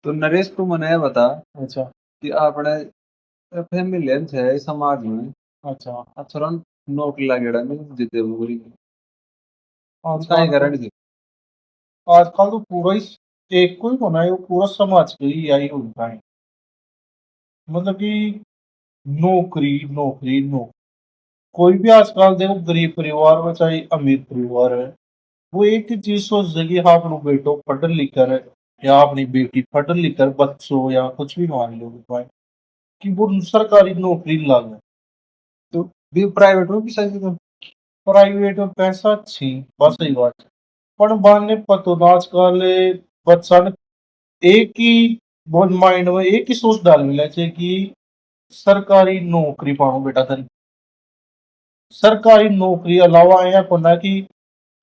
तो नरेश तू मने ये बता अच्छा। कि आपने फैमिली है समाज में अच्छा। अथरन नौकरी लागेड़ा में जीते बुरी काहे आजकल तो कारण से आजकल तो पूरा ही एक को ही होना है, वो पूरा समाज के ही यही होता है। मतलब कि नौकरी, नौकरी, नौकरी। कोई भी आजकल देखो गरीब परिवार में चाहे अमीर परिवार है, वो एक ही चीज़ सोचते हैं कि हाँ, अपना बेटो पढ़ लिख कर या अपनी बेटी पढ़ लिख कर बच्चों या कुछ भी मान लो भाई, कि वो सरकारी नौकरी लग जाए। तो भी प्राइवेट में भी सही तो प्राइवेट में पैसा अच्छी, बस सही बात है। पण बाने पतो ना आजकल बच्चा ने एक ही बहुत माइंड में एक ही सोच डाल मिला है कि सरकारी नौकरी पाऊँ बेटा थारी। सरकारी नौकरी अलावा या कोना कि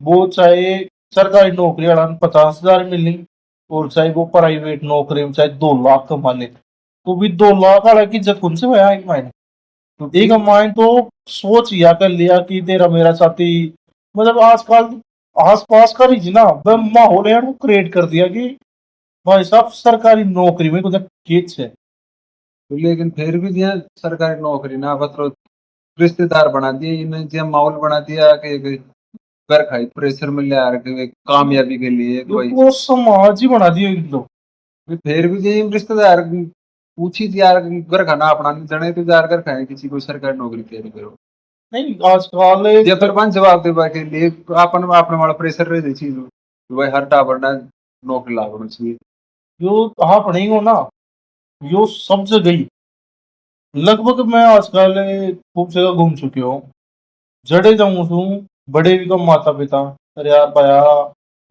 वो चाहे सरकारी नौकरी वाला 50,000 मिली और चाहे वो प्राइवेट नौकरी में चाहे 2 लाख कमा ले, तो भी 2 लाख वाला की इज्जत कौन से होया एक मायने। तो एक भी मायने तो सोच या कर लिया कि तेरा मेरा साथी, मतलब आजकल आस-पास का रीजना वह माहौल है वो क्रिएट कर दिया कि भाई साहब सरकारी नौकरी में कुछ केच है। तो लेकिन फिर भी दिया सरकारी नौकरी ना मतलब रिश्तेदार बना दिए इन्हें जो माहौल बना दिया कि घर खाई प्रेशर में ले आ रखे कामयाबी के लिए ये कोई पूरा समाज ही बना दिया एकदम। फिर भी जी रिश्तेदार पूछी थी यार घर खाना अपना नहीं जने तो जार कर खाए किसी को सरकारी नौकरी तैयारी करो नहीं आजकल या फिर बन जवाब दे के लिए अपन अपने वाला प्रेशर रह दी चीज तो भाई हर टाबर ना नौकरी लागना चाहिए यो आप नहीं हो ना, यो सब जगह ही लगभग मैं आजकल खूब जगह घूम चुकी हूँ। जड़े जाऊं छू बड़े भी कम माता पिता, अरे यार भाया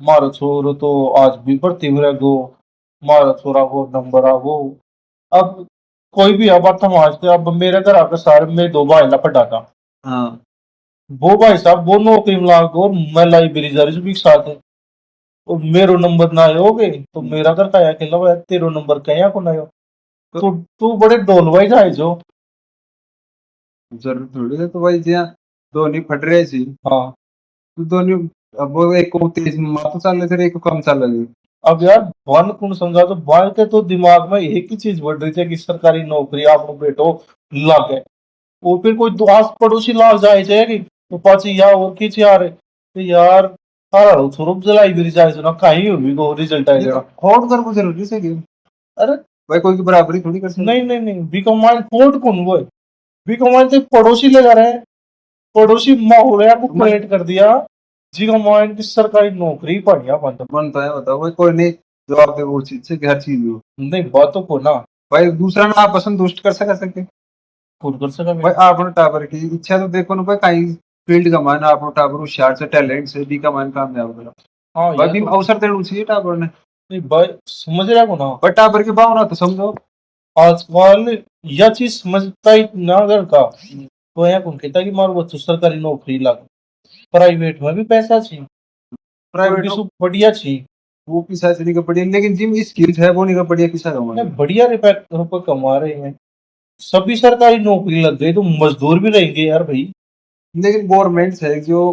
मारो छोरो तो आज भी भर्ती में रह गो, मारो छोरा को नंबर आ वो। अब कोई भी अब समाज अब मेरे घर आकर सारे में 2 भाई पटाखा, हाँ वो भाई साहब वो नौकरी में लाग और मैं लाइब्रेरी जा रही भी साथ है, और मेरो नंबर ना आए होगे तो मेरा घर का अकेला भाई तेरो नंबर कहीं को ना आयो, तो तो तू बड़े ढोल भाई जाए जो। जरूर थोड़ी है तो भाई जिया दोनों फट रहे सी हाँ। तो दोनों अब वो एक को तेज मातो चल रहे थे एक को कम चल रही अब यार वन कौन समझा, तो बाल के तो दिमाग में एक ही चीज बढ़ रही थी कि सरकारी नौकरी आप बेटो लग है। और फिर कोई आस पड़ोसी लाग जाए जाएगी तो पाची या और की यार तो यार तारा स्वरूप जलाई भी जाए ना कहीं भी को रिजल्ट ये तो आएगा। खोट कर को जरूरी से कि अरे भाई कोई की बराबरी थोड़ी कर नहीं सकते नहीं नहीं बी कमांड फोर्ट कौन वो है, बी कमांड तो पड़ोसी ले जा रहे हैं, पड़ोसी माहौल को मन क्रिएट कर दिया जी कमांड की सरकारी नौकरी पढ़िया बंद। मन तो है बताओ भाई कोई नहीं जवाब दे वो चीज से कि हर चीज हो नहीं बातों को ना भाई दूसरा ना आप असंतुष्ट कर सके कौन कर सका भाई मेरा। आपने टावर की इच्छा तो देखो ना भाई कहीं फील्ड का मान आपने टावर होशियार से टैलेंट से भी का मान कामयाब करा हाँ भाई यह भी तो अवसर देना चाहिए टावर ने नहीं भाई समझ रहा को ना। पर टावर की भावना तो समझो आजकल यह चीज समझता ही ना अगर का तो यहाँ कौन कहता कि मारो बच्चों सरकारी नौकरी लग, प्राइवेट में भी पैसा चाहिए और प्राइवेट भी सब बढ़िया चाहिए। वो पिसा चली का बढ़िया लेकिन जिम स्किल्स है वो नहीं का बढ़िया पिसा कमा ना बढ़िया रुपये कमा रहे हैं, सभी सरकारी नौकरी लग गई तो मजदूर भी रहेंगे यार भाई। लेकिन गवर्नमेंट है जो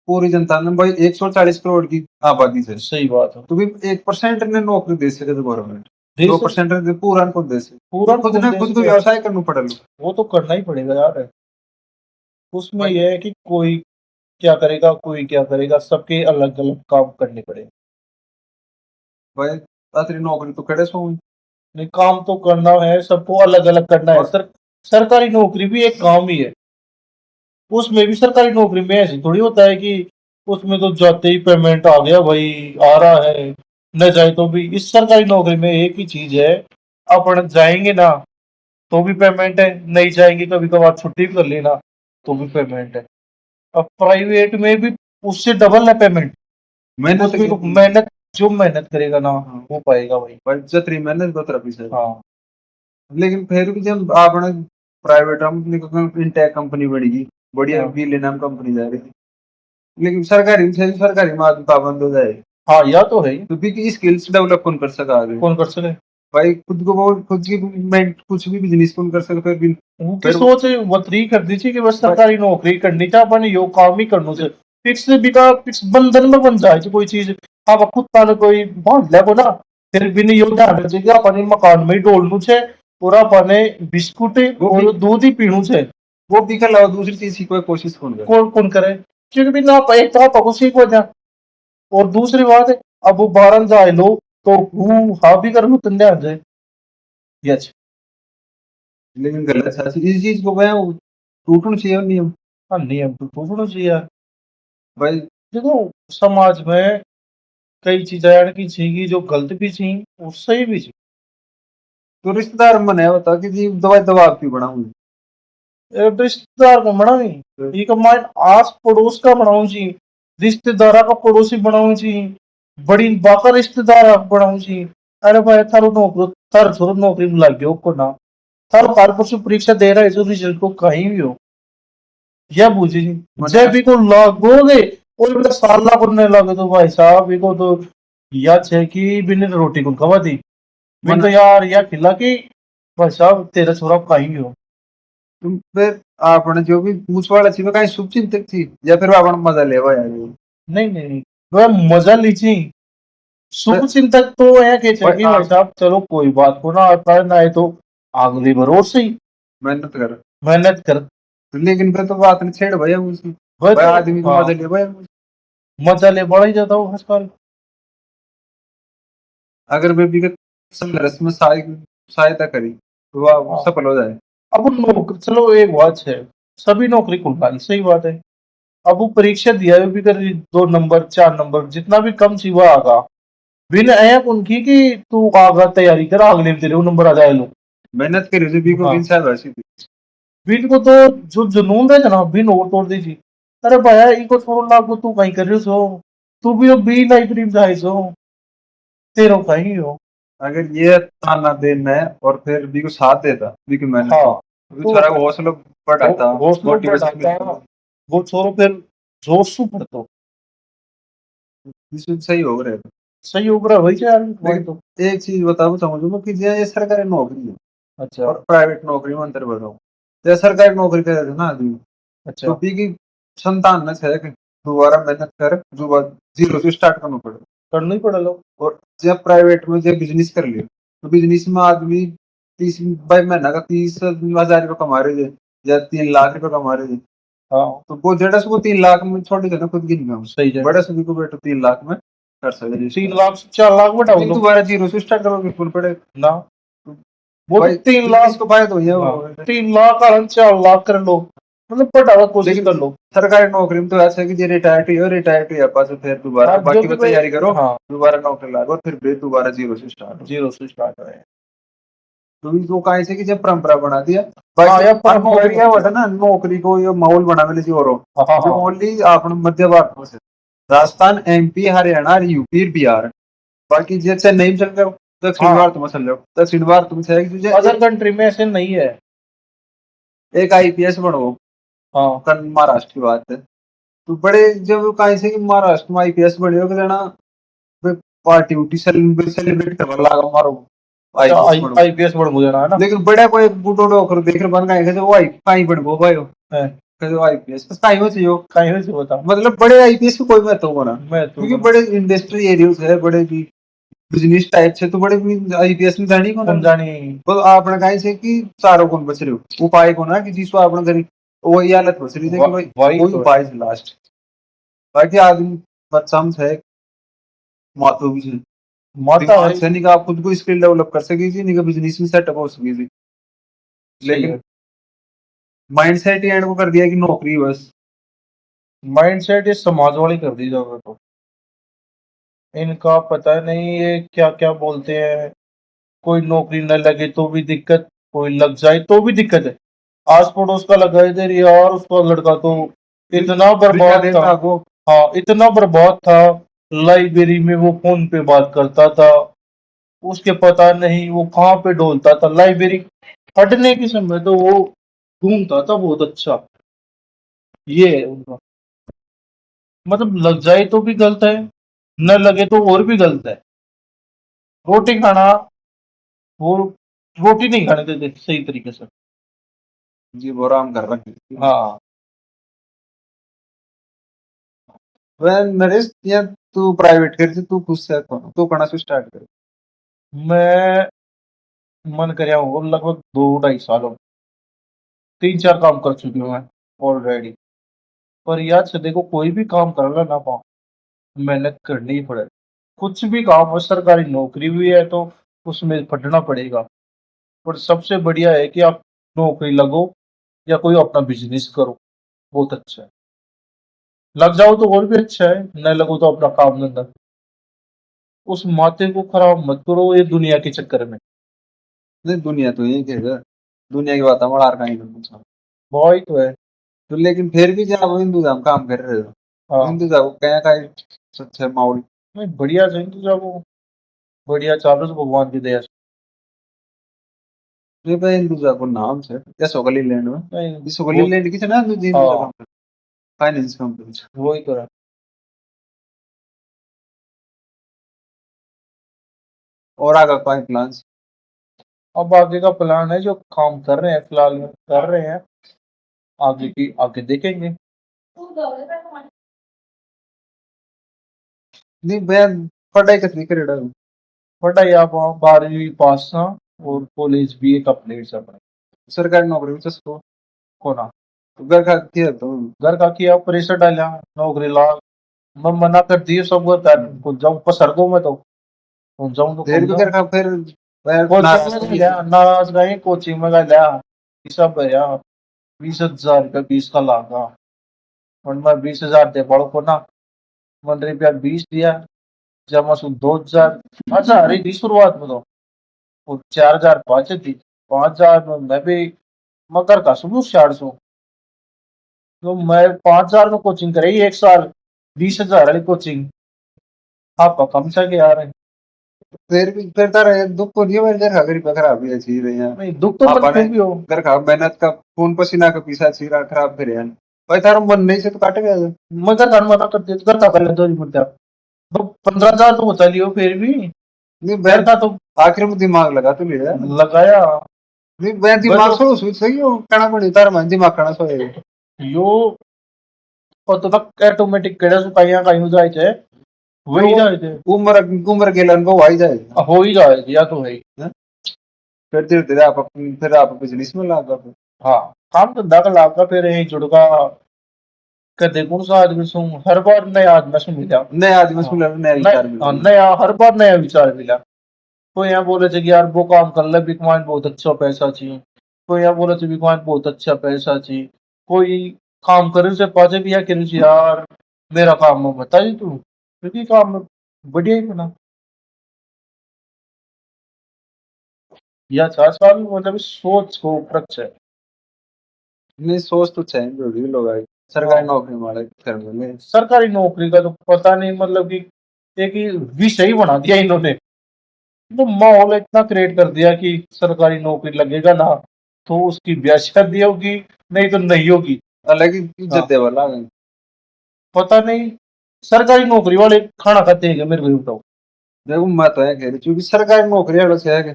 पूरी जनता ने भाई 140 करोड़ की आबादी से सही बात है। तो भी 1% ने नौकरी दे सके तो गवर्नमेंट दो देश परसेंट ने पूरा को दे सके पूरा तो खुद कौन ने दे खुद को सके, व्यवसाय करना पड़े वो तो करना ही पड़ेगा यार। उसमें भाई यह है कि कोई क्या करेगा कोई क्या करेगा, सबके अलग अलग काम करने पड़ेंगे। भाई आखिरी नौकरी तो खड़े सो नहीं काम तो करना है, सबको अलग अलग करना है। और सरकारी नौकरी भी एक काम ही है। उसमें भी सरकारी नौकरी में ऐसे थोड़ी होता है कि उसमें तो जाते ही पेमेंट आ गया भाई, आ रहा है, न जाए तो भी। इस सरकारी नौकरी में एक ही चीज है, अपन जाएंगे ना तो भी पेमेंट है, नहीं जाएंगे कभी कभार छुट्टी भी कर लेना तो भी पेमेंट है। अब प्राइवेट में भी उससे डबल है पेमेंट। मेहनत उसमें तो की मेहनत जो मेहनत करेगा ना हाँ, वो पाएगा भाई। भाई जतरी मेहनत बतरा पीछे हाँ लेकिन फिर भी जब आपने प्राइवेट हम इंटेक कंपनी बढ़ेगी बढ़िया हाँ बीले नाम कंपनी जा रही थी लेकिन सरकारी में आदमी पाबंद हो जाए हाँ यह तो है ही। तो भी स्किल्स डेवलप कौन कर सका आगे कौन कर सके, भाई खुद को वो खुद की कुछ भी बिजनेस कौन कर सके फिर भी उनकी फिर सोच वतरी कर दी थी कि बस भाई सरकारी नौकरी करनी था अपन यो काम ही करनो से फिक्स बिका फिक्स बंधन में बन जाए जो कोई चीज। अब कुत्ता ने कोई बांध ले को ना फिर बिन यो ध्यान रखे कि अपने मकान में ही डोलनु छे और अपने बिस्कुट वो और भी दूध ही पीणु छे। वो भी कर दूसरी चीज की कोई कोशिश कौन करे। कौन कौन करे? क्योंकि बिना एक तो आपको सीख वजह और दूसरी बात है, अब वो बारन जाए लो तो हूँ हा भी कर लो तंदे आ जाए। यच लेकिन गलत है इस चीज को मैं टूटना चाहिए नियम। हाँ, नियम तो टूटना चाहिए यार। भाई देखो समाज में कई चीजें यार की छीगी जो गलत भी छी और सही भी छी। तो रिश्तेदार मन है बता कि जी दवाई दवा क्यों बनाऊंगी। एक रिश्तेदार को बनावी ये का माइन आस पड़ोस का बनाऊ छी, रिश्तेदारा का पड़ोसी बनाऊ छी, बड़ी बाका रिश्तेदार बनाऊ छी। अरे भाई थारो नौकरी थार छोरो नौकरी में लग गयो को ना थारो काल परसों परीक्षा दे रहा है जो रिजल्ट को कहीं भी हो या बूझी जी मने जब भी को लागोगे और बेटा साला करने लगे तो भाई साहब इको तो या छे कि बिन रोटी को खवा दी बिन मन तो यार या खिला कि भाई साहब तेरा छोरा कहीं भी हो। तुम फिर आपने जो भी पूछ वाला थी वो कहीं शुभ चिंतक थी या फिर आपने मजा लेवा यार ये? नहीं नहीं नहीं वह मजा लीची शुभ फिर चिंतक तो है कि भाई कि भाई आप साहब चलो कोई बात को ना आता है ना है तो अगली भरोसे ही मेहनत कर। मेहनत कर। लेकिन फिर तो बात नहीं छेड़ भैया उसकी। वह भाई तो आदमी को हाँ मजा ले भैया। मजा ले बड़ा ही जाता हूँ आजकल। अगर बेबी का संघर्ष में सहायता करी तो वह हाँ सफल हो जाए। अब वो नौकरी चलो एक बात है सभी नौकरी खुल पाई सही बात है। अब वो परीक्षा दिया है भी कर 2 नंबर 4 नंबर जितना भी कम सी वो आगा बिन ऐप उनकी कि तू आगा तैयारी कर अगले में तेरे को नंबर आ जाए लो। मेहनत करी जो बी को हाँ भी शायद वैसी थी। बिन को तो जो जुनून है जनाब बिन और तोड़ दीजिए। अरे भैया इको छोड़ लागो तू कहीं कर रही हो सो तू भी तो बी लाइब्रेरी में जाए सो तेरो कहीं हो। अगर ये ताना देना है और फिर बी को साथ देता बी की मेहनत को हाँ तो तो थोड़ा हौसला बढ़ाता। हौसलों मोटिवेशन बढ़ाता मिलता। वो छोरो फिर जोश से पढ़तो इसमें सही हो रहा है। सही होगा वही यार वही तो। लेकिन एक चीज बताओ समझो कि ये सरकारी नौकरी है अच्छा और प्राइवेट नौकरी में अंतर बताओ। जैसे सरकारी नौकरी करे थे ना आदमी तो अच्छा बी की संतान न है कि दोबारा मेहनत कर दोबारा जीरो से स्टार्ट करना पड़े। करना ही पड़ा लो। और जब प्राइवेट में जब बिजनेस कर लियो तो बिजनेस में आदमी 30 महीना का 30,000 रुपये कमा रहे थे या 3 लाख रुपए कमा रहे थे। हाँ तो वो जड़ा से वो 3 लाख में छोड़ देना खुद गिन में सही है। बड़े सभी को बेटो 3 लाख में कर सकते 3 लाख से 4 लाख बढ़ाओ लेकिन लो दोबारा जीरो से स्टार्ट करोगे फुल पड़े। ना वो तो भाई 3 लाख। इसको फायदा हो हाँ जाए। 3 लाख का 4 लाख कर लो मतलब बढ़ावा कोशिश लेकिन कर लो। सरकारी नौकरी में तो ऐसा है कि जो रिटायर्ड हुई पास फिर दोबारा हाँ जो बाकी भी वो भाई तैयारी करो हाँ दोबारा नौकरी लागो फिर दोबारा जीरो से स्टार्ट हो। जीरो से स्टार्ट है। तो इसको कहा से कि जब परंपरा बना दिया हाँ बाकी यार और परंपरा ही नौकरी क्या बन हुआ गई। था ना नौकरी को ये माहौल बनाने वाली और हाँ हाँ जो हाँ ओनली आपने मध्य भारत में से राजस्थान एमपी हरियाणा और यूपी बिहार बाकी जो चेन्नई में चल जाओ दक्षिण हाँ भारत में चल जाओ दक्षिण भारत में से तुझे अदर कंट्री में ऐसे नहीं है। एक आईपीएस बनो हाँ महाराष्ट्र की बात है। तो बड़े जब कहीं से कि महाराष्ट्र में आईपीएस बने हो कि जना वे पार्टी उटी सेलिब्रेट करवा लागा मारो अच्छा आईपीएस बनो। आईपीएस बढ़ जाना है ना। लेकिन बड़ा कोई बूटो डोकर देख बन गए वो आई कहीं बन गो भाई है, कहते आईपीएस बस कहीं हो चाहिए। कहीं भी से बता मतलब बड़े आईपीएस को कोई महत्व बना मैं तो क्योंकि बना बड़े इंडस्ट्री एरियाज है बड़े भी बिजनेस टाइप से तो बड़े आईपीएस में जानी को ना। कौन जानी। तो आपने कहीं से कि चारों कौन बच रहे हो उपाय को ना कि जिसको आपने करी वही हालत बच रही है कि भाई वही कोई तो उपाय लास्ट बाकी आदमी बच्चा में है मातो भी है माता दिमाग है से नहीं कि आप खुद को स्किल डेवलप कर सकेगी नहीं कि बिजनेस में सेटअप हो सकेगी। सही है। लेकिन माइंड सेट ही एंड को कर दिया कि नौकरी बस। माइंड सेट ये समाज वाली कर दी जाएगा तो इनका पता नहीं ये क्या क्या बोलते हैं। कोई नौकरी न लगे तो भी दिक्कत कोई लग जाए तो भी दिक्कत है। आस पड़ोस का लगा है तेरी यार उसका लड़का तो इतना दिखा बर्बाद था। देता को हाँ इतना बर्बाद था लाइब्रेरी में वो फोन पे बात करता था उसके पता नहीं वो कहाँ पे डोलता था लाइब्रेरी हटने के समय तो वो घूमता था बहुत अच्छा। ये है उनका मतलब लग जाए तो भी गलत है न लगे तो और भी गलत है। रोटी खाना वो रोटी नहीं खाने देते सही तरीके से। जी वो आराम कर रखी। हाँ वह नरेश या तू प्राइवेट कर तू खुद से तू करना से स्टार्ट कर। मैं मन कर हूँ लगभग 2 ढाई साल हो 3 4 काम कर चुकी हूँ मैं ऑलरेडी। पर यार से देखो कोई भी काम कर लो ना पाओ मेहनत करनी ही पड़े। कुछ भी काम हो सरकारी नौकरी भी है तो उसमें पढ़ना पड़ेगा। पर सबसे बढ़िया है कि आप नौकरी लगो या कोई अपना बिजनेस करो, बहुत अच्छा है। लग जाओ तो और भी अच्छा है, न लगो तो अपना काम धंधा। उस माथे को खराब मत करो ये दुनिया के चक्कर में। नहीं दुनिया तो यही है, दुनिया की बात हमारा कहीं नहीं। वही तो है। तो लेकिन फिर भी जब हिंदू धाम काम कर रहे हो, हाँ, हिंदू धाम को कहीं कहीं सच्चा माहौल। नहीं बढ़िया सही तो जब वो बढ़िया चालू से भगवान की दया से। नहीं भाई हिंदू धाम को नाम से या सोगली लैंड में, नहीं ये सोगली वो लैंड की ना हिंदू हाँ धाम फाइनेंस कंपनी। वही तो है। और आगे कोई प्लान्स? अब आगे का प्लान है जो काम कर रहे हैं फिलहाल में कर रहे हैं, आगे की आगे देखेंगे। नहीं मैं पढ़ाई कितनी कर रहा हूँ। पढ़ाई आप 12वीं पास था और कॉलेज भी एक अपडेट से अपने सरकारी नौकरी में चस्को को ना तो घर का किया तो घर का किया प्रेशर डाला नौकरी ला। मैं मना कर दिए सब कर को जाऊं पसर को मैं तो कौन जाऊं तो देर कौन भी जाऊं। कर खा फिर मैं कोचिंग नाराज में भी गया नाराज गए कोचिंग में गया सब भैया 20,000 रुपया 20 का लागा और मैं 20,000 दे पड़ो को ना 15 रुपया 20 दिया जमा सु 2,000 अच्छा अरे दी शुरुआत में तो और 4,000 पाँच दी 5,000 में मैं भी मकर का सुनू 400 तो मैं 5,000 में कोचिंग कराई एक साल 20,000 वाली कोचिंग आपका कम से यार है। फिर भी फिर तारा दुख को नहीं मेरे घर का गरीब खराब भी अच्छी रही है। नहीं दुख तो मत आपा ने क्यों भी हो। घर का मेहनत का खून पसीना का पीसा चीरा खराब फिर है भाई थारा मन नहीं से तो काट गया। मगर घर मना कर दिया घर का पहले दो मिनट तो 15,000 तो बचा लियो फिर भी नहीं मैं घर का तो आखिर में दिमाग लगा तो लिया लगाया। नहीं मैं बस दिमाग तो सो सुई सही हो कहना पड़ी तारा मैं दिमाग कहना सोए यो पता तक ऑटोमेटिक केड़ा सुताइया कहीं हो जाए थे वही यो जाए थे उम्र उम्र गेलन को वाई जाए। हो ही जाए या तो है ही। हैं? फिर धीरे धीरे आप फिर आप बिजनेस में लगा फिर हाँ काम धंधा का लाभ का फिर यही जुड़गा कदे कौन सा आदमी सुन हर बार नया आदमी सुन मिला। नए आदमी हाँ सुन नया विचार मिलेगा। नया हर बार नया विचार मिला। कोई यहाँ बोले थे कि यार वो काम कर ले बिकमान बहुत अच्छा पैसा चाहिए। कोई यहाँ बोले थे बिकमान बहुत अच्छा पैसा चाहिए। कोई काम करे से पाचे भी या करे यार मेरा काम में बता जी तू क्योंकि काम में बढ़िया ही बना या 4 साल मतलब इस सोच को प्रच है। नहीं सोच तो चेंज होगी लोग आए सरकारी हाँ नौकरी वाले कर मिले। सरकारी नौकरी का तो पता नहीं मतलब कि एक ही विषय ही बना दिया इन्होंने। तो माहौल इतना क्रिएट कर दिया कि सरकारी नौकरी लगेगा ना तो उसकी ब्याह शादी होगी नहीं तो नहीं होगी। अलग ही इज्जत हाँ दे वाला पता नहीं सरकारी नौकरी वाले खाना खाते हैं क्या मेरे को ये बताओ। देखो मैं तो है कह रही क्योंकि सरकारी नौकरी वालों से है कि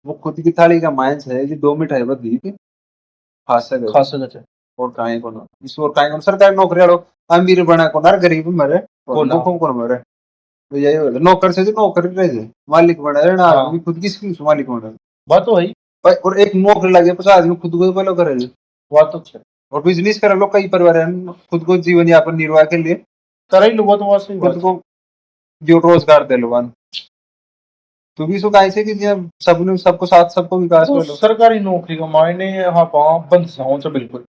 वो खुद की थाली का माइंस है जी 2 मिठाई बस दी थी खास से गए खास सच है और काहे को ना इस और काहे को सरकारी नौकरी वालों अमीर बना को ना गरीब मरे को और ना। भूखों को ना मरे। तो यही होता नौकर से जो नौकर रहे थे मालिक बना रहे ना हाँ आदमी खुद की स्किल से मालिक बना रहे। बात तो है ही। भाई और एक नौकरी लगे 50 आदमी खुद को बोलो करे बात तो अच्छा और बिजनेस करे लो कई परिवार हैं खुद को जीवन यापन निर्वाह के लिए कर ही लो बात तो वास्तविक खुद बात को जो रोजगार दे लो तो भी सो काहे से कि जब सबने सबको साथ सबको विकास तो कर लो सरकारी नौकरी का मायने हाँ पाओ बंद जाऊं तो बिल्कुल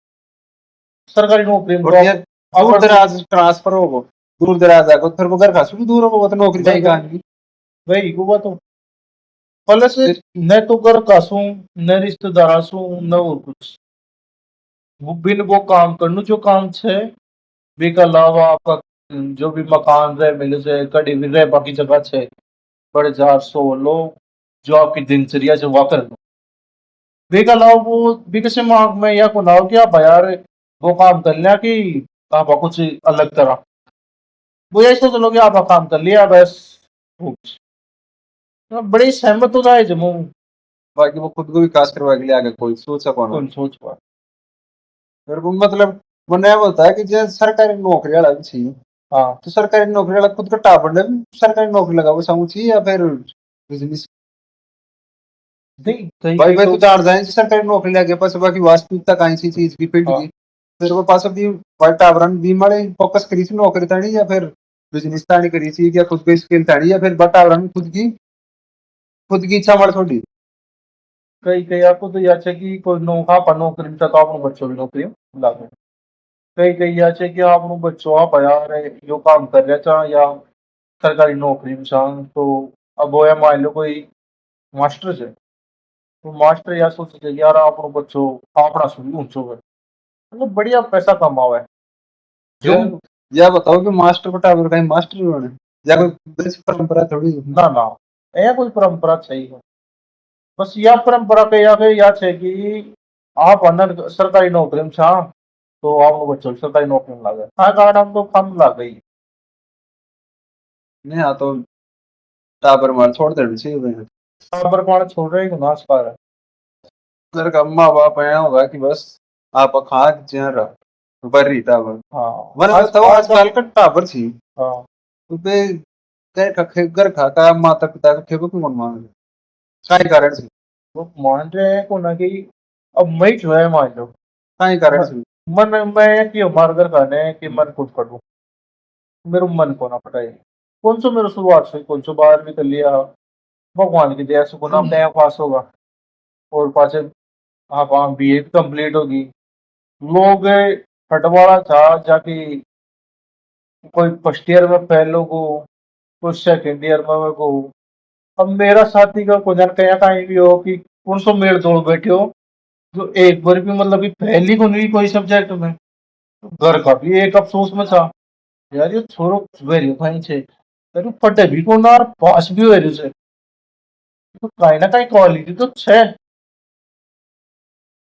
सरकारी नौकरी में तो और ये आप दूर अगर दराज ट्रांसफर होगो दूर दराज आगो फिर वो घर खासू भी दूर होगो तो नौकरी भाई चाहिए कहाँ की भाई को बात तो प्लस फिर न तो घर का सू न रिश्तेदार सू न और कुछ वो बिन वो काम करनु जो काम छे बीके अलावा आपका जो भी मकान रहे मिल से कड़ी भी रहे बाकी जगह छे बड़े 400 लोग जो आपकी दिनचर्या से वाकर दो बीके अलावा वो बीके से मांग में या को ना हो कि आप यार वो काम कर लिया कि आप कुछ अलग तरह वो यही सोच लो कि आप काम कर लिया बस उप्स। तो बड़ी सहमत हो जाए जमू बाकी वो खुद को विकास करवा के लिए आगे कोई सोचा कौन कौन सोच पा। फिर वो मतलब वो नया बोलता है कि जो सरकारी नौकरी वाला भी चाहिए हाँ तो सरकारी नौकरी वाला खुद का टापड़ ने भी सरकारी नौकरी लगा वो समझ चाहिए या फिर बिजनेस नहीं कहीं भाई कहीं भाई तो तू जान जाए सरकारी नौकरी लगे पास बाकी वास्तविकता कहीं सी चीज की फील्ड हाँ की फिर वो पास भी भाई टावरन भी मळे फोकस करी सी नौकरी ताणी या फिर बिजनेस ताणी करी सी या खुद की स्किल ताणी या फिर टावरन खुद की इच्छा मळ छोड़ी कहीं कहीं आपको तो याद है कि कोई पर नौकरी में तो आपने बच्चों की नौकरी लागू कहीं कहीं याद है कि आपने बच्चों आप यार यो काम कर रहा था या सरकारी नौकरी में चाह तो अब वो है मान लो कोई मास्टर है तो मास्टर या सोचते हैं, यार आपने बच्चों आपना शुरू ऊंचो है मतलब बढ़िया पैसा कमावा है जो या या बताओ कि मास्टर को टावर कहीं मास्टर ही बने या कोई देश परंपरा थोड़ी ना ना यह कोई परंपरा सही है बस यह परंपरा के या फिर याद है कि आप अंदर सरकारी नौकरी में चाह तो आपको बच्चों की सरकारी नौकरी में लगे हाँ कारण हम तो कम लग गई नहीं हाँ तो टावर मार छोड़ देना चाहिए भाई पर पानी छोड़ रहे हैं नाश कर है घर का माँ बाप आया होगा कि बस आप खा जहाँ रहा बरी टावर हाँ मैंने आज बताओ आज का आजकल का टावर थी हाँ तो पे घर खा का माता पिता का खेबो क्यों मन मांगे काय कारण से वो मान रहे हैं को ना कि अब मैं जो है मान लो काय कारण म- से मन मैं कि हमारे घर खाने है कि मन खुद करूँ मेरे मन को ना पटाए कौन सो मेरे शुरुआत से कौन सो बाहर भी कर लिया भगवान की दया से को ना नया पास होगा और पास हाँ हाँ बीए भी कंप्लीट होगी लोग हटवाड़ा था जाके कोई फर्स्ट ईयर में फेल हो कोई सेकंड ईयर में को अब मेरा साथी का को जान कहीं कहीं भी हो कि कौन सो मेल तोड़ बैठे हो जो एक बार भी मतलब कि पहली को नहीं कोई सब्जेक्ट में घर का भी एक अफसोस में था यार ये छोरो वेरी फाइन छे अरे पढ़े भी को ना और पास भी हो रही से तो कहीं ना कहीं क्वालिटी तो छे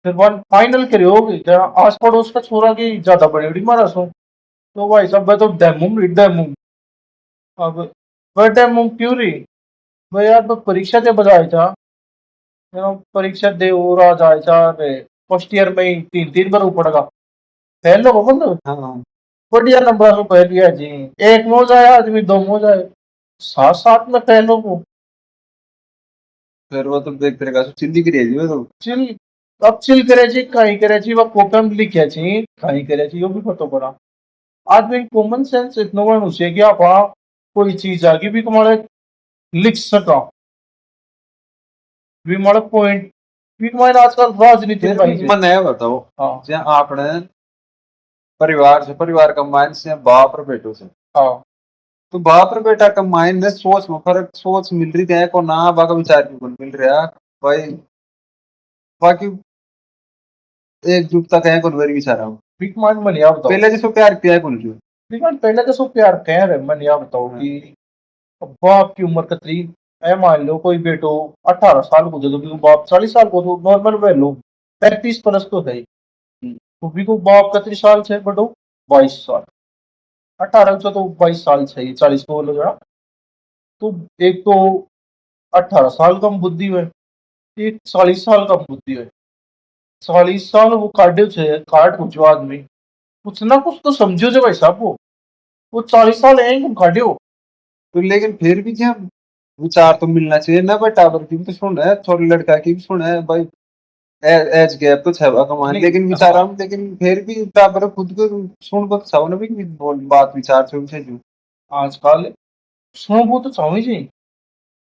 फिर वन फाइनल करियो होगी जहाँ आस पड़ोस का छोरा की ज्यादा बड़ी बड़ी मारा सो तो भाई साहब मैं तो डेमो अब वह डेमो क्यों रही भाई यार तो परीक्षा के बजाय था परीक्षा दे और आ जाए था फर्स्ट ईयर में ही तीन तीन बार पड़ेगा फेल हो मतलब हाँ हाँ बढ़िया नंबर से फेल किया जी एक मौज आया आदमी दो मौज आए साथ साथ में फेल हो फिर वो तो देख तेरे का चिल्ली की रही है तो चिल अब चिल करे जी कहीं करे जी वह कॉपी में लिखे छी कहीं करे जी यो भी पता पड़ा आदमी कॉमन सेंस इतना बड़ा उसे कि आप हाँ कोई चीज आगे भी तुम्हारे लिख सका भी हमारा पॉइंट भी तुम्हारे आजकल राजनीति फिर कहीं भी से मन है बताओ हाँ जहाँ आपने परिवार का माइन से बाप और बेटो से हाँ तो बाप और बेटा का माइन में सोच में फर्क सोच मिल रही है को ना बाका विचार की गुण मिल रहा भाई बाकी एकजुटता कहे को वेरी विचार हूँ भी तुम्हारे मन या बताओ पहले जिसको प्यार किया है कौन जो भी man, पहले तो सब प्यार कह रहे मन या बताओ हाँ कि अब बाप की उम्र कितनी है मान लो कोई बेटो 18 साल को दे दो भी बाप 40 साल को तो नॉर्मल वैल्यू 35 प्लस तो है ही। तो भी को बाप कितने साल से बटो 22 साल 18 से तो 22 साल से ही 40 को बोलो जरा तो एक तो 18 साल कम बुद्धि है एक 40 साल कम बुद्धि है 40 साल वो काटे से काट कुछ आदमी कुछ ना कुछ तो समझो जो भाई साहब वो 40 साल है तुम काटे हो तो लेकिन फिर भी क्या विचार तो मिलना चाहिए ना भाई टावर की भी तो सुन है छोटे लड़का की भी सुन है भाई एज गैप तो छवा कमान नहीं लेकिन विचार हाँ हम लेकिन फिर भी टावर खुद को सुन को छाव ना भी बात विचार से जो आजकल सुनो वो तो समझ ही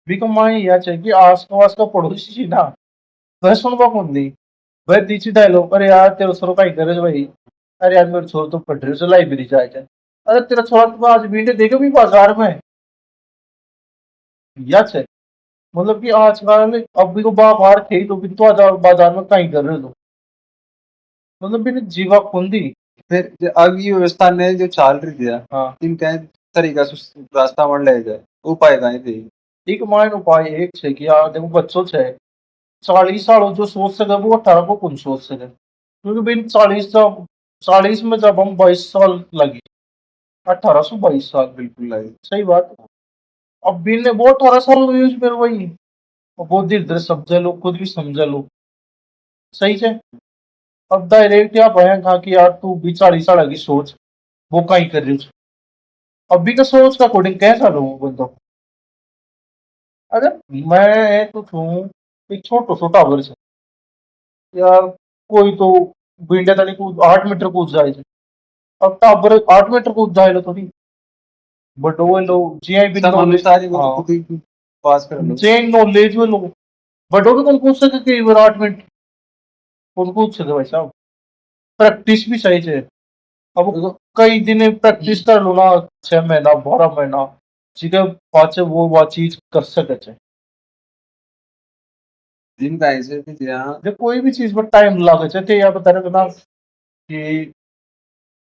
भी कमाई या चाहिए कि आस पास का पड़ोसी छी ना वह सुनबा कौन दी वह दीची डायलॉग अरे यार तेरे सरो का ही करे भाई अरे यार मेरे छोर तो पढ़ रहे हो लाइब्रेरी जाए जाए अरे तेरा छोरा तो आज वीडियो देखे भी बाजार में या छे मतलब कि आजकल अब भी को बाहर थे तो भी तो आज बाजार में कहीं कर रहे हो मतलब भी जीवा खुंदी फिर अब ये व्यवस्था ने जो चाल रही दिया हाँ इनका तरीका से रास्ता मर ले जाए उपाय कहीं थे एक मायन उपाय एक छे कि यार देखो बच्चों छे 40 साल जो सोच सके वो 18 को कौन सोच सके क्योंकि बिन 40 में जब हम 22 साल लगी 18 से 22 साल बिल्कुल नहीं सही बात अब बिन वो 18 साल यूज में वही अब वो धीरे धीरे समझे लो खुद भी समझे लो सही है अब डायरेक्ट या भयंकर कहा कि यार तू भी 40 साल की सोच वो कहीं कर रही हो अभी का सोच का अकॉर्डिंग कैसा लोगों को तो अगर मैं तो हूँ एक छोटो सो टावर छे यार, कोई तो बिंडे तनी कूद 8 मीटर कूद जाए छे। अब टावर 8 मीटर कूद जाए थोड़ी, बट वो लो जी भी सब नॉलेज। अनुसार ही वो तो हाँ, खुद ही पास कर लो। जे नॉलेज में लो, बट वो तो कौन पूछ सके कई बार 8 मिनट कौन पूछ सके भाई साहब। प्रैक्टिस भी सही है। अब देखो कई दिन प्रैक्टिस कर लो ना, 6 महीना 12 महीना, ठीक है, पाचे वो चीज कर सके छे। जिन का ऐसे भी जहाँ जो कोई भी चीज पर टाइम लागे छे, ते या बता रहे ना कि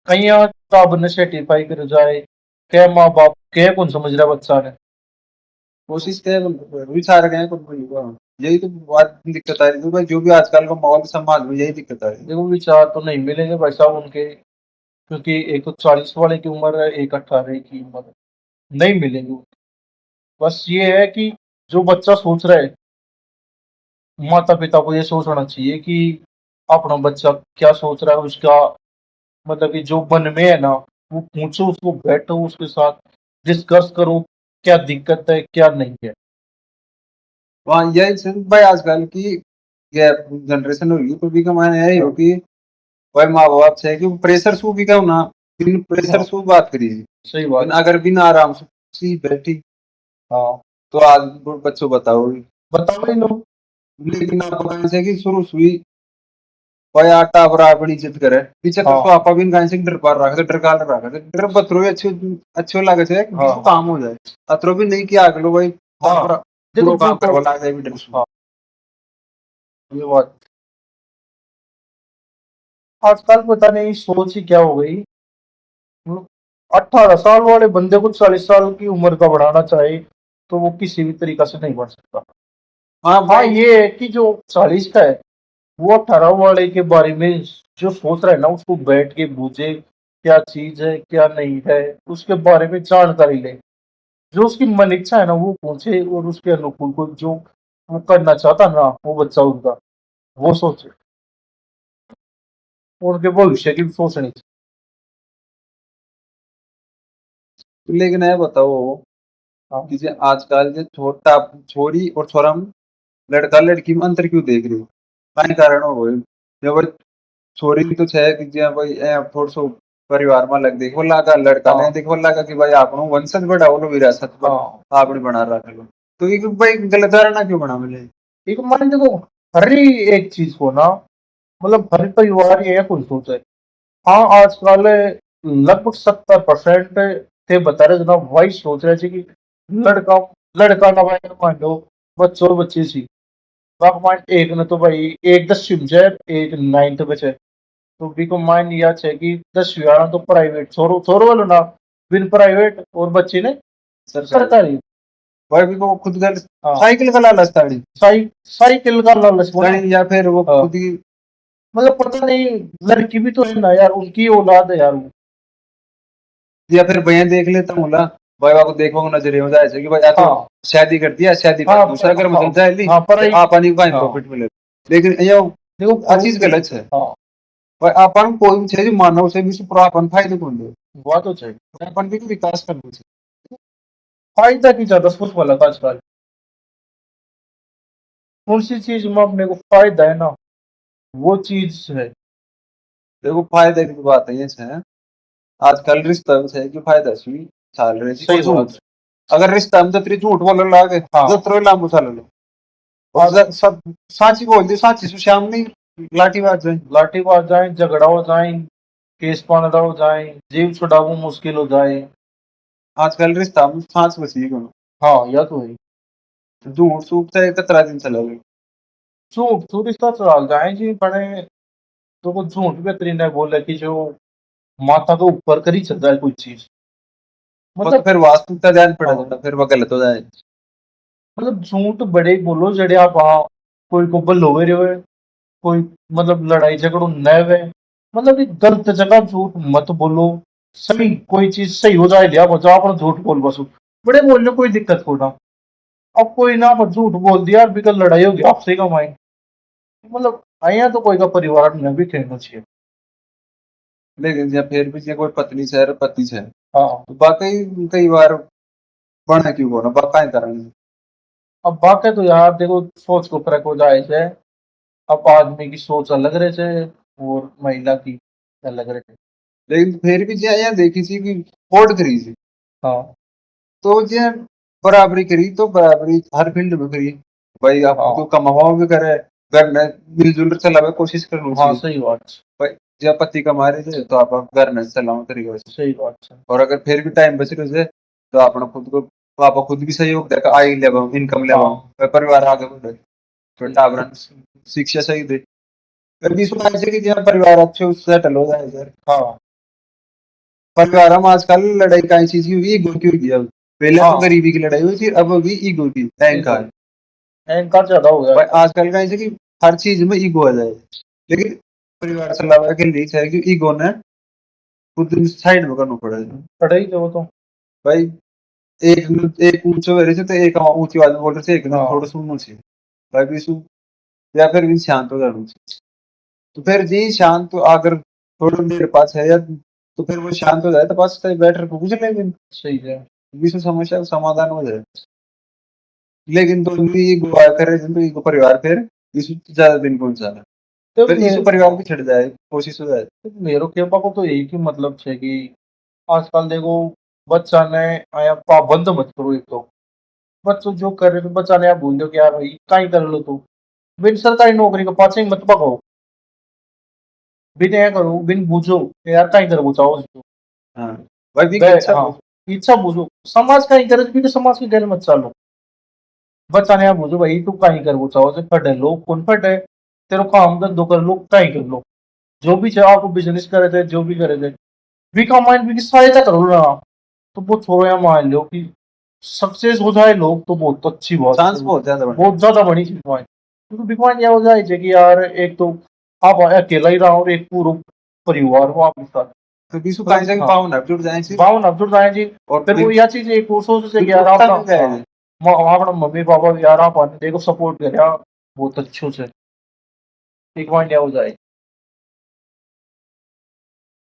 कहीं यहाँ किताब ने सर्टिफाई कर जाए, क्या माँ बाप क्या कौन समझ रहा है बच्चा ने। कोशिश क्या विचार गए कुछ भी हुआ। यही तो बात दिक्कत आ रही है भाई, जो भी आजकल का माहौल समाज में यही दिक्कत आ रही है। देखो विचार तो नहीं मिलेंगे भाई साहब उनके, क्योंकि एक तो 40 वाले की उम्र है, एक 18 की उम्र है, नहीं मिलेंगे। बस ये है कि जो बच्चा सोच रहा है, माता पिता को ये सोचना चाहिए कि अपना बच्चा क्या सोच रहा है उसका, मतलब कि जो मन में है ना, वो पूछो उसको, बैठो उसके साथ डिस्कस करो, क्या दिक्कत है क्या नहीं है। वहाँ यही सिर्फ भाई आजकल की ये जनरेशन होगी तो भी का माने यही हो हाँ, कि भाई माँ बाप से कि प्रेशर सू भी का ना, बिन प्रेशर हाँ, सू बात करी, सही बिन बात। अगर बिन आराम से सी बैठी हाँ, तो आज बच्चों बताओ। बताओ ही लो। लेकिन आप कहीं से कि शुरू हुई भाई आटा बराबर इज्जत करे पीछे तो हाँ, आपा भी कहीं से डर पार रखा डर काल रखा डर बतरो अच्छे अच्छे लगे छे कि हाँ, किसी काम हो जाए। अतरो भी नहीं किया अगलो भाई हाँ, देखो पूरा काम झूठो। करवा लागे भी डर से। हाँ, ये बात आजकल पता नहीं सोच ही क्या हो गई। 18 साल वाले बंदे को 40 साल की उम्र का बढ़ाना चाहे तो वो किसी भी तरीका से नहीं बढ़ सकता। हाँ हाँ, भाई ये है कि जो 40 का है, वो 18 वाले के बारे में जो सोच रहा है ना, उसको बैठ के बूझे क्या चीज है क्या नहीं है, उसके बारे में जानकारी ले, जो उसकी मन इच्छा है ना वो पूछे, और उसके अनुकूल को जो वो करना चाहता ना वो बच्चा उनका वो सोचे, और उनके भविष्य की भी सोचनी चाहिए। लेकिन ये बताओ हाँ, कि जे आजकल जे छोटा छोरी और छोरा में लड़का लड़की में अंतर क्यों देख रही हो कई कारण हो गए। जब भाई छोरी तो छे कि जे भाई थोड़ा सो परिवार में लग देखो लागा लड़का ने हाँ, देखो लागा कि भाई आपनो वंशज बढ़ाओ लो विरासत पर हाँ। आपने बना रखा लो तो ये भाई गलत धारणा क्यों बना मिले। एक मान देखो, हर ही एक चीज को ना, मतलब हर परिवार ये कुछ सोच है। हाँ, आजकल लगभग 70% थे बता रहे ना, वही सोच रहे थे कि लड़का लड़का ना भाई मान लो बच्चों और बच्ची सी, बाप माइंड एक ने तो भाई एक 10वीं में है, एक 9th में है, तो बी को माइंड यह है कि 10वीं वाला तो प्राइवेट छोरो छोरो वालो ना, बिन प्राइवेट, और बच्ची ने सरकारी सरकारी। भाई भी को खुद गल हाँ, साइकिल का लालच ताड़ी साइकिल का लालच बोला। कहीं या फिर वो हाँ, खुद ही मतलब पता नहीं, लड़की भी तो है ना यार, उनकी औलाद है यार वो। या फिर भैया देख लेता हूँ ला भाई बाबू देखो नजरिए हो जाए कि भाई या तो हाँ, शादी कर दिया शादी हाँ, कर दूसरा घर में हाँ, चल जाए ली हाँ, पर तो आपानी को हाँ, प्रॉफिट मिले। लेकिन ये देखो आ चीज गलत है हाँ, भाई अपन कोई भी चीज मानव से भी पूरा अपन फायदे कौन दे बात तो चाहिए। अपन भी तो विकास करना चाहिए। फायदा की ज्यादा सोच वाला था आजकल, कौन सी चीज में अपने को फायदा है ना, वो चीज है। देखो फायदे की बात है ये है आजकल रिश्ता में है कि फायदा सुई चाल रहे जी सही और झूठ। बात। अगर रिश्ता में जतरी झूठ बोलो लागे हाँ, जतरो लामू चाल लो और आज सब साची बोल दी साची से शाम नहीं लाठी बाज जाए। लाठीबाज जाए, झगड़ा हो जाए, केस पानदा हो जाए, जीव छुड़ावो मुश्किल हो जाए। आजकल रिश्ता में सांस बसी गयो हाँ, या तो है। झूठ सूख से कतरा दिन चला गया। झूठ तो रिश्ता चल जाए जी बड़े, तो वो झूठ भी इतनी नहीं बोले कि जो माथा के ऊपर कर ही चल जाए कोई चीज, वो तो मतलब। फिर वास्तविकता ध्यान पड़ हाँ, जाता फिर वो गलत हो जाए। मतलब झूठ बड़े ही बोलो जड़े आप, हाँ, कोई को बलोवे रहे, कोई मतलब लड़ाई झगड़ो न हुए, मतलब कि गलत जगह झूठ मत बोलो। सही कोई चीज सही हो जाए लिया बचाओ, अपना झूठ बोल बसो, बड़े बोल लो कोई दिक्कत को ना। अब कोई ना आप झूठ बोल दिया यार, बिकल लड़ाई होगी आपसे कमाई, मतलब आया तो कोई का परिवार में भी कहना चाहिए। लेकिन जब फिर भी जे कोई पत्नी है और पति है हाँ, तो बाकी कई बार बना क्यों बोला बाका करेंगे अब बाकी तो यार देखो सोच को फर्क हो जाए से। अब आदमी की सोच अलग रहे से और महिला की अलग रहे। लेकिन फिर भी जे यहाँ देखी थी कि फोर्ड करी थी हाँ तो जे बराबरी करी तो बराबरी हर फील्ड में करी। भाई आप तो हाँ कमाओ भी करे, घर में मिलजुल चलावे कोशिश करनी हाँ, चाहिए। सही बात भाई जब पति कमा रहे थे तो आप घर में चलाओ तरीके से। सही बात है। और अगर फिर भी टाइम बच रहे थे तो अपना खुद को आप खुद भी सहयोग देकर आय लेवा इनकम लेवा हाँ परिवार आगे बढ़े तो सही बात। टाबरन शिक्षा सही दे। कभी सुना है कि जहाँ परिवार अच्छे उससे सेटल हो जाए सर। हाँ परिवार में आजकल लड़ाई का चीज की हुई ईगो की हुई है। पहले तो हाँ गरीबी की लड़ाई हुई थी अब होगी ईगो की ईगो अहंकार। अहंकार ज्यादा हो गया भाई आजकल। आजकल का ऐसे कि हर चीज में ईगो आ जाए। लेकिन परिवार चलावा के लिए है कि ईगो ने खुद साइड में करना पड़ेगा। पढ़ाई तो वो तो। भाई एक एक ऊंचो हो रही थी तो एक ऊंची आवाज में बोल रहे थे एक ने हाँ थोड़ा सुनना चाहिए। भाई भी सु या फिर भी शांत हो जाना चाहिए। तो फिर जी शांत तो अगर थोड़ी देर पास है या तो फिर वो शांत हो जाए तो पास बैठ कर पूछ लेंगे सही है। विश्व समस्या का समाधान हो जाए। लेकिन तो ईगो आया करे तो ईगो परिवार फिर इस ज्यादा दिन पहुंच जाना तो फिर इस परिवार भी छट जाए कोशिश हो जाए। मेरो कहवा को तो यही की मतलब है कि आजकल देखो बच्चा ने आया पाबंद मत करो एक तो। बच्चों जो कर रहे तो बच्चा ने आप भूल दो कि यार भाई कहीं कर लो तू। बिन सरकारी नौकरी के पाछे ही मत भगाओ। बिन ये करो बिन बूझो कि यार कहीं कर बचाओ उसको। हाँ भाई भी बे इच्छा हाँ हो। इच्छा बूझो समाज का ही गरज भी तो समाज की गैर मत चालो। बच्चा ने आप बूझो भाई तू कहीं कर बचाओ से फटे लो कौन फटे तेरे काम धंधो कर लो कहीं कर लो। जो भी चाहे आपको बिजनेस करे थे जो भी करे थे भी का माइंड भी की सहायता करो ना। तो वो छोड़ो या मान लो कि सक्सेस हो जाए लोग तो बहुत अच्छी बात है। चांस बहुत ज्यादा बढ़ बहुत ज्यादा बड़ी चीज पॉइंट क्योंकि बिग पॉइंट यह हो जाए कि यार एक तो आप अकेला ही रहा और एक पूरा परिवार हो आपके साथ। तो बीसु कहीं मतलब से हाँ पावन जुड़ जाए सिर्फ बावन अब्दुल राय जी। और फिर वो फिर यह चीज एक वो सोच से कि यार उत्साह आपका मिल जाएगा। अपना मम्मी पापा भी यार आप देखो सपोर्ट कर बहुत अच्छे से। बिग पॉइंट यह हो जाए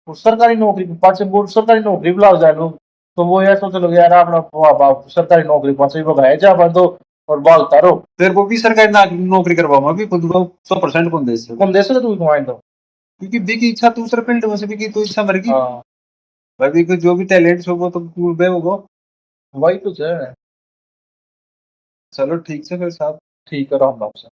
वो सरकारी नौकरी के पास वो सरकारी नौकरी बुला जाए लोग। तो वो यह सोच लो यार अपना बाप सरकारी नौकरी पास ही भगाया जा दो और भागता रहो। फिर वो भी सरकारी नौकरी करवाऊंगा भी खुद को 100% कौन दे सकता। कौन दे सके तू कमाई दो। क्योंकि बिकी इच्छा दूसरे फील्ड में से बिकी तो इच्छा मर गई। हाँ भाई बिकी जो भी टैलेंट हो वो तो बे होगा। वही कुछ है। चलो ठीक है फिर साहब। ठीक है राम राम से।